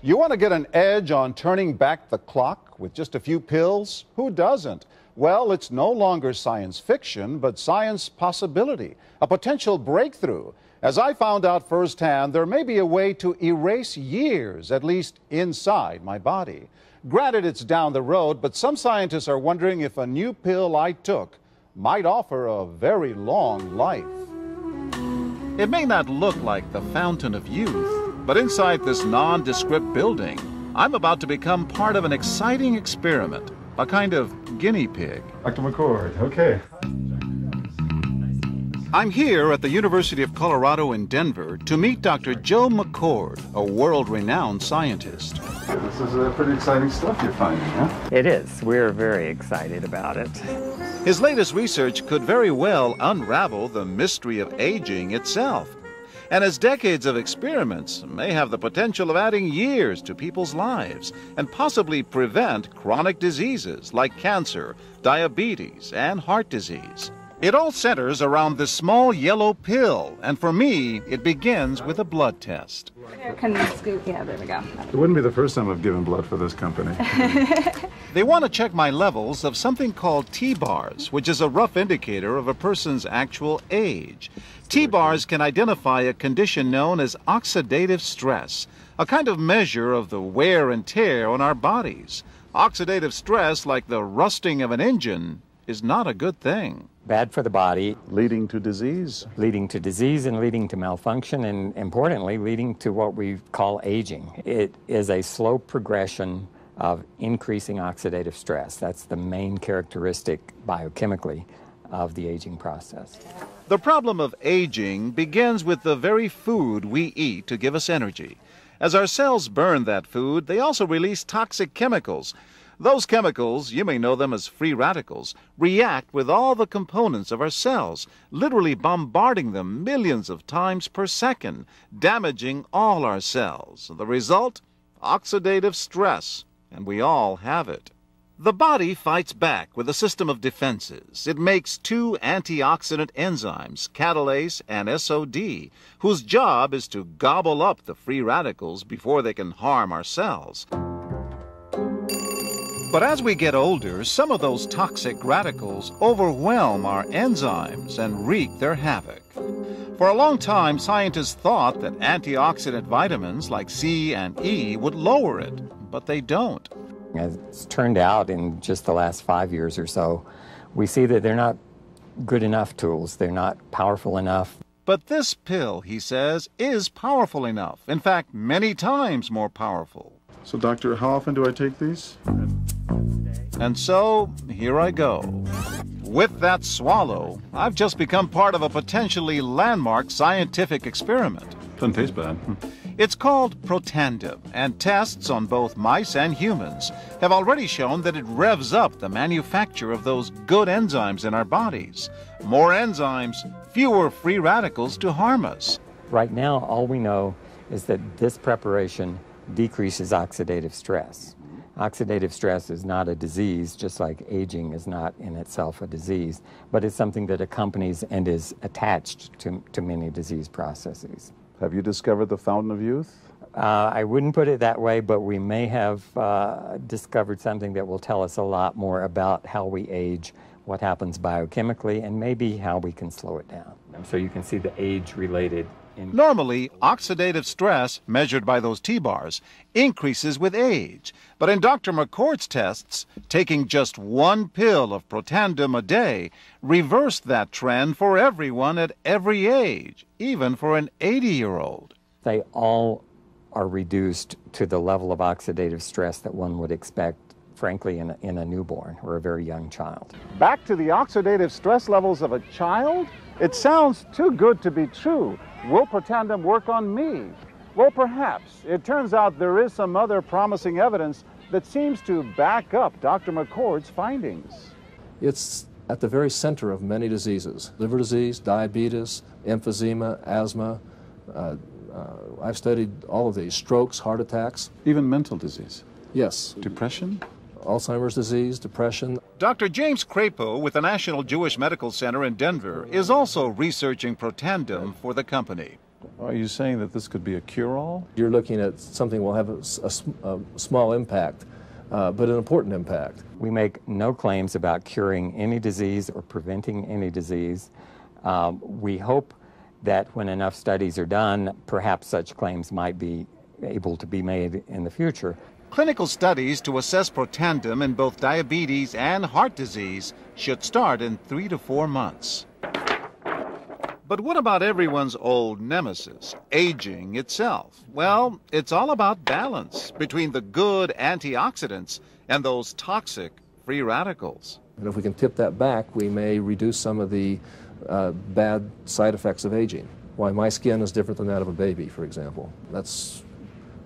You want to get an edge on turning back the clock with just a few pills? Who doesn't? Well, it's no longer science fiction, but science possibility, a potential breakthrough. As I found out firsthand, there may be a way to erase years, at least inside my body. Granted, it's down the road, but some scientists are wondering if a new pill I took might offer a very long life. It may not look like the fountain of youth, but inside this nondescript building, I'm about to become part of an exciting experiment, a kind of guinea pig. Dr. McCord, okay. I'm here at the University of Colorado in Denver to meet Dr. Joe McCord, a world-renowned scientist. This is pretty exciting stuff you're finding, huh? It is. We're very excited about it. His latest research could very well unravel the mystery of aging itself. And his decades of experiments may have the potential of adding years to people's lives and possibly prevent chronic diseases like cancer, diabetes, and heart disease. It all centers around this small yellow pill, and for me, it begins with a blood test. Can you scoop? Yeah, there we go. It wouldn't be the first time I've given blood for this company. They want to check my levels of something called T-bars, which is a rough indicator of a person's actual age. T-bars can identify a condition known as oxidative stress, a kind of measure of the wear and tear on our bodies. Oxidative stress, like the rusting of an engine, is not a good thing. Bad for the body. Leading to disease? Leading to disease and leading to malfunction, and importantly, leading to what we call aging. It is a slow progression of increasing oxidative stress. That's the main characteristic biochemically of the aging process. The problem of aging begins with the very food we eat to give us energy. As our cells burn that food, they also release toxic chemicals. Those chemicals, you may know them as free radicals, react with all the components of our cells, literally bombarding them millions of times per second, damaging all our cells. The result? Oxidative stress, and we all have it. The body fights back with a system of defenses. It makes two antioxidant enzymes, catalase and SOD, whose job is to gobble up the free radicals before they can harm our cells. But as we get older, some of those toxic radicals overwhelm our enzymes and wreak their havoc. For a long time, scientists thought that antioxidant vitamins like C and E would lower it, but they don't. As it's turned out in just the last 5 years or so, we see that they're not good enough tools. They're not powerful enough. But this pill, he says, is powerful enough. In fact, many times more powerful. So, doctor, how often do I take these? And so, here I go. With that swallow, I've just become part of a potentially landmark scientific experiment. Doesn't taste bad. It's called Protandim, and tests on both mice and humans have already shown that it revs up the manufacture of those good enzymes in our bodies. More enzymes, fewer free radicals to harm us. Right now, all we know is that this preparation decreases oxidative stress. Oxidative stress is not a disease, just like aging is not in itself a disease, but it's something that accompanies and is attached to many disease processes. Have you discovered the fountain of youth? I wouldn't put it that way, but we may have discovered something that will tell us a lot more about how we age, what happens biochemically, and maybe how we can slow it down. So you can see the age-related. Normally, oxidative stress, measured by those T-bars, increases with age. But in Dr. McCord's tests, taking just one pill of Protandim a day reversed that trend for everyone at every age, even for an 80-year-old. They all are reduced to the level of oxidative stress that one would expect, frankly, in a newborn or a very young child. Back to the oxidative stress levels of a child? It sounds too good to be true. Will Protandim work on me? Well, perhaps. It turns out there is some other promising evidence that seems to back up Dr. McCord's findings. It's at the very center of many diseases: liver disease, diabetes, emphysema, asthma. I've studied all of these: strokes, heart attacks. Even mental disease? Yes. Depression? Alzheimer's disease, depression. Dr. James Crapo with the National Jewish Medical Center in Denver is also researching Protandim for the company. Are you saying that this could be a cure-all? You're looking at something that will have a small impact, but an important impact. We make no claims about curing any disease or preventing any disease. We hope that when enough studies are done, perhaps such claims might be able to be made in the future. Clinical studies to assess Protandim in both diabetes and heart disease should start in 3 to 4 months. But what about everyone's old nemesis, aging itself? Well, it's all about balance between the good antioxidants and those toxic free radicals. And if we can tip that back, we may reduce some of the bad side effects of aging. Why my skin is different than that of a baby, for example. That's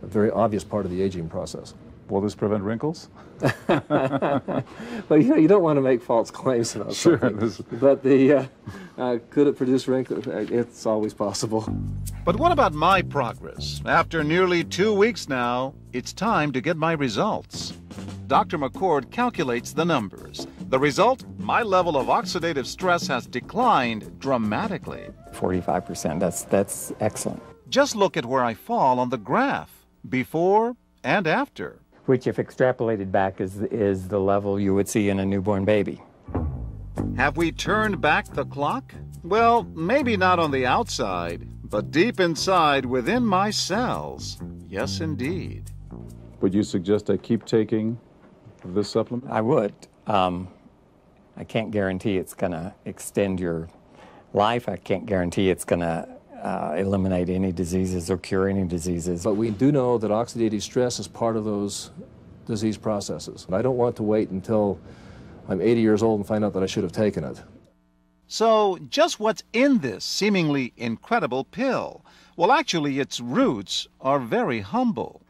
a very obvious part of the aging process. Will this prevent wrinkles? Well, you don't want to make false claims about something. But could it produce wrinkles? It's always possible. But what about my progress? After nearly 2 weeks now, it's time to get my results. Dr. McCord calculates the numbers. The result, my level of oxidative stress has declined dramatically. 45%, that's excellent. Just look at where I fall on the graph, before and after. Which, if extrapolated back, is the level you would see in a newborn baby. Have we turned back the clock? Well, maybe not on the outside, but deep inside within my cells. Yes, indeed. Would you suggest I keep taking this supplement? I would. I can't guarantee it's going to extend your life. I can't guarantee it's going to eliminate any diseases or cure any diseases. But we do know that oxidative stress is part of those disease processes. I don't want to wait until I'm 80 years old and find out that I should have taken it. So, just what's in this seemingly incredible pill? Well, actually, its roots are very humble.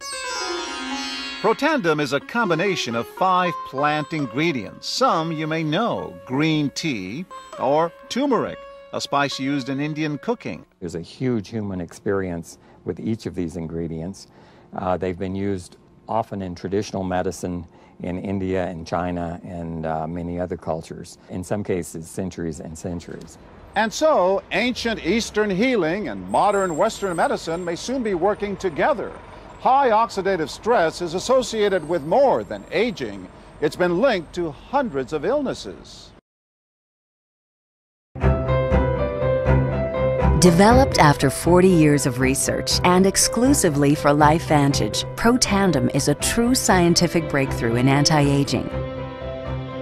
Protandim is a combination of 5 plant ingredients. Some you may know: green tea or turmeric, a spice used in Indian cooking. There's a huge human experience with each of these ingredients. They've been used often in traditional medicine in India and China and many other cultures. In some cases, centuries and centuries. And so, ancient Eastern healing and modern Western medicine may soon be working together. High oxidative stress is associated with more than aging. It's been linked to hundreds of illnesses. Developed after 40 years of research and exclusively for LifeVantage, Protandim is a true scientific breakthrough in anti-aging.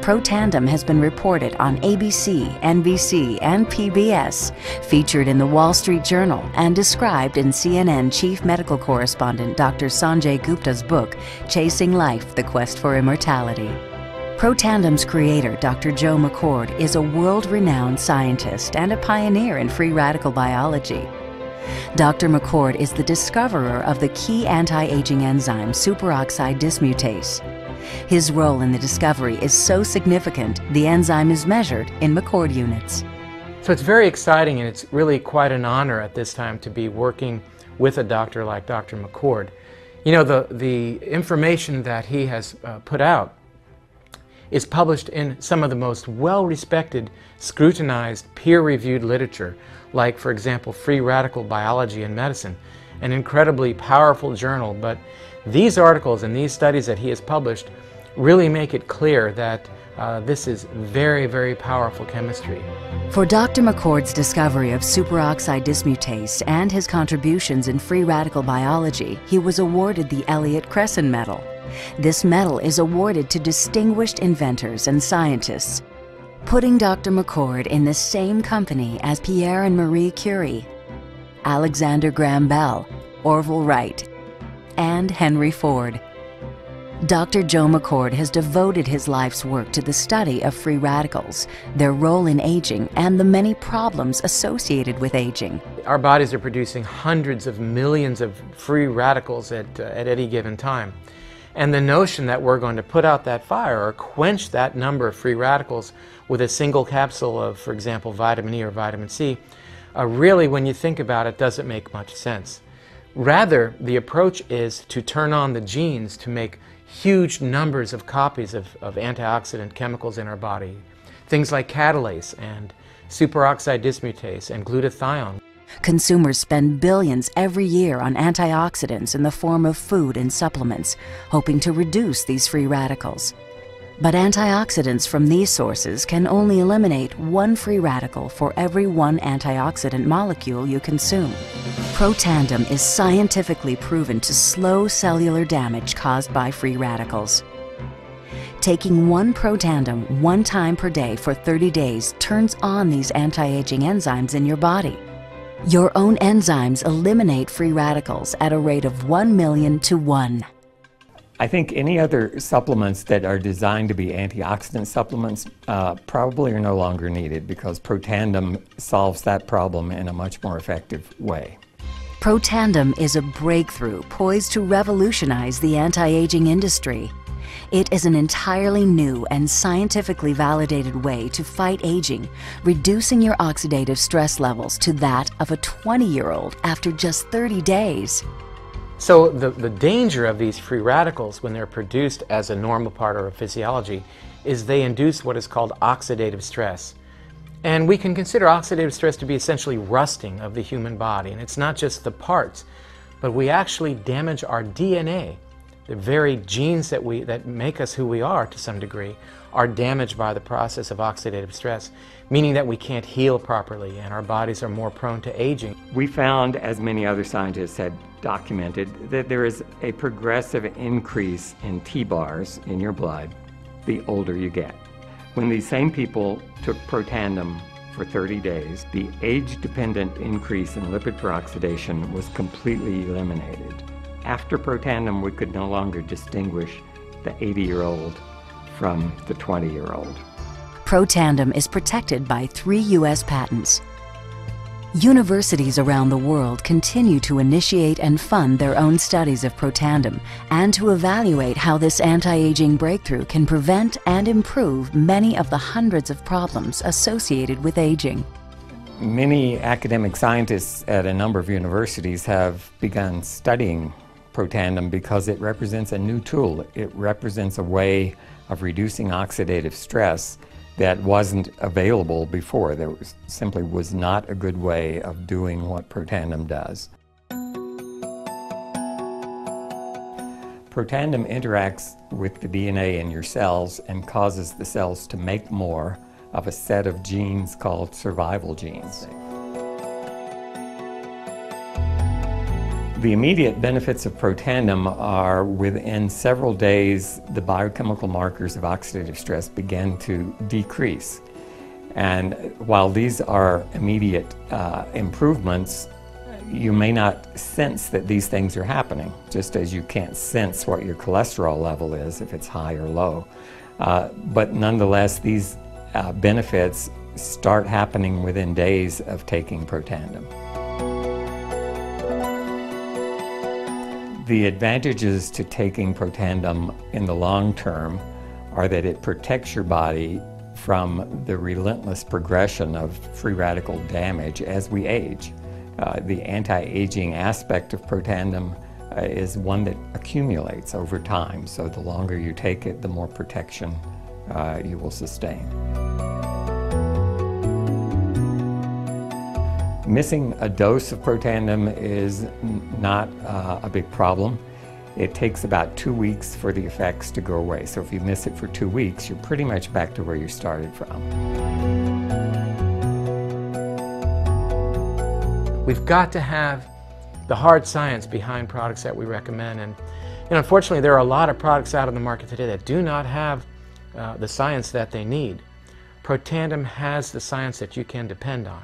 Protandim has been reported on ABC, NBC, and PBS, featured in the Wall Street Journal, and described in CNN Chief Medical Correspondent Dr. Sanjay Gupta's book, Chasing Life: The Quest for Immortality. Protandim's creator, Dr. Joe McCord, is a world-renowned scientist and a pioneer in free radical biology. Dr. McCord is the discoverer of the key anti-aging enzyme superoxide dismutase. His role in the discovery is so significant, the enzyme is measured in McCord units. So it's very exciting, and it's really quite an honor at this time to be working with a doctor like Dr. McCord. You know, the information that he has put out is published in some of the most well-respected, scrutinized, peer-reviewed literature, like, for example, Free Radical Biology and Medicine, an incredibly powerful journal. But these articles and these studies that he has published really make it clear that this is very, very powerful chemistry. For Dr. McCord's discovery of superoxide dismutase and his contributions in free radical biology, he was awarded the Elliott Cresson Medal. This medal is awarded to distinguished inventors and scientists, putting Dr. McCord in the same company as Pierre and Marie Curie, Alexander Graham Bell, Orville Wright, and Henry Ford. Dr. Joe McCord has devoted his life's work to the study of free radicals, their role in aging, and the many problems associated with aging. Our bodies are producing hundreds of millions of free radicals at any given time. And the notion that we're going to put out that fire or quench that number of free radicals with a single capsule of, for example, vitamin E or vitamin C, really, when you think about it, doesn't make much sense. Rather, the approach is to turn on the genes to make huge numbers of copies of antioxidant chemicals in our body. Things like catalase and superoxide dismutase and glutathione. Consumers spend billions every year on antioxidants in the form of food and supplements, hoping to reduce these free radicals. But antioxidants from these sources can only eliminate one free radical for every one antioxidant molecule you consume. Protandim is scientifically proven to slow cellular damage caused by free radicals. Taking one Protandim 1 time per day for 30 days turns on these anti-aging enzymes in your body. Your own enzymes eliminate free radicals at a rate of 1 million to 1. I think any other supplements that are designed to be antioxidant supplements probably are no longer needed, because Protandim solves that problem in a much more effective way. Protandim is a breakthrough poised to revolutionize the anti-aging industry. It is an entirely new and scientifically validated way to fight aging, reducing your oxidative stress levels to that of a 20-year-old after just 30 days. So the danger of these free radicals when they're produced as a normal part of our physiology is they induce what is called oxidative stress. And we can consider oxidative stress to be essentially rusting of the human body. And it's not just the parts, but we actually damage our DNA. The very genes that make us who we are to some degree are damaged by the process of oxidative stress, meaning that we can't heal properly and our bodies are more prone to aging. We found, as many other scientists had documented, that there is a progressive increase in T-bars in your blood the older you get. When these same people took Protandim for 30 days, the age-dependent increase in lipid peroxidation was completely eliminated. After Protandim, we could no longer distinguish the 80-year-old from the 20-year-old. Protandim is protected by 3 U.S. patents. Universities around the world continue to initiate and fund their own studies of Protandim and to evaluate how this anti-aging breakthrough can prevent and improve many of the hundreds of problems associated with aging. Many academic scientists at a number of universities have begun studying Protandim because it represents a new tool. It represents a way of reducing oxidative stress that wasn't available before. There simply was not a good way of doing what Protandim does. Protandim interacts with the DNA in your cells and causes the cells to make more of a set of genes called survival genes. The immediate benefits of Protandim are within several days, the biochemical markers of oxidative stress begin to decrease. And while these are immediate improvements, you may not sense that these things are happening, just as you can't sense what your cholesterol level is if it's high or low. But nonetheless, these benefits start happening within days of taking Protandim. The advantages to taking Protandim in the long term are that it protects your body from the relentless progression of free radical damage as we age. The anti-aging aspect of Protandim is one that accumulates over time, so the longer you take it, the more protection you will sustain. Missing a dose of Protandim is not a big problem. It takes about 2 weeks for the effects to go away. So if you miss it for 2 weeks, you're pretty much back to where you started from. We've got to have the hard science behind products that we recommend. And unfortunately, there are a lot of products out on the market today that do not have the science that they need. Protandim has the science that you can depend on.